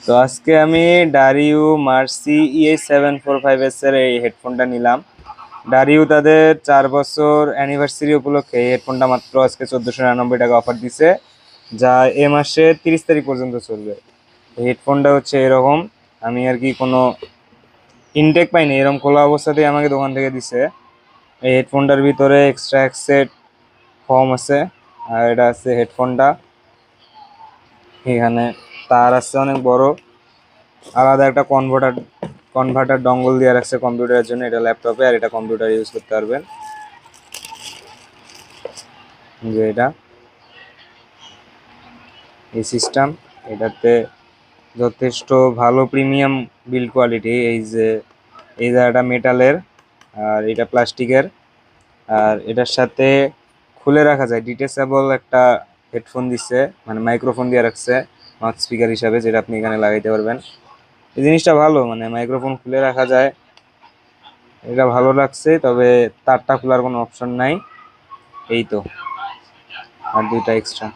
তো আজকে আমি ডারিউ মার্সি EA745S এর এই হেডফোনটা নিলাম। ডারিউ তাদের 4 বছর অ্যানিভার্সারি উপলক্ষে এই হেডফোনটা মাত্র আজকে 1499 টাকা অফার দিছে, যা এ মাসের 30 তারিখ পর্যন্ত চলবে। এই হেডফোনটা হচ্ছে এরকম, আমি আর কি কোনো ইনটেক পাইনি, এরকম খোলা অবস্থাতেই আমাকে দোকান থেকে দিছে। এই হেডফোনটার ভিতরে এক্সট্রা এক সেট ফর্ম আছে, আর এটা আছে হেডফোনটা। এখানে তার আছে অনেক বড়, আলাদা একটা কনভার্টার ডঙ্গল দিয়ে রাখছে কম্পিউটারের জন্য। এটা ল্যাপটপে আর এটা কম্পিউটার ইউজ করতে পারবেন। যে এটা এই সিস্টেম, এটাতে যথেষ্ট ভালো প্রিমিয়াম বিল্ড কোয়ালিটি। এই জায়গাটা মেটালের আর এটা প্লাস্টিকের, আর এটার সাথে খুলে রাখা যায় ডিটেচেবল একটা হেডফোন দিচ্ছে, মানে মাইক্রোফোন দিয়ে রাখছে মাউথ স্পিকার হিসাবে, যেটা আপনি এখানে লাগাইতে পারবেন। এই জিনিসটা ভালো, মানে মাইক্রোফোন খুলে রাখা যায়, এটা ভালো লাগছে। তবে তারটা খোলার কোনো অপশন নাই, এই তো, আর দুইটা এক্সট্রা।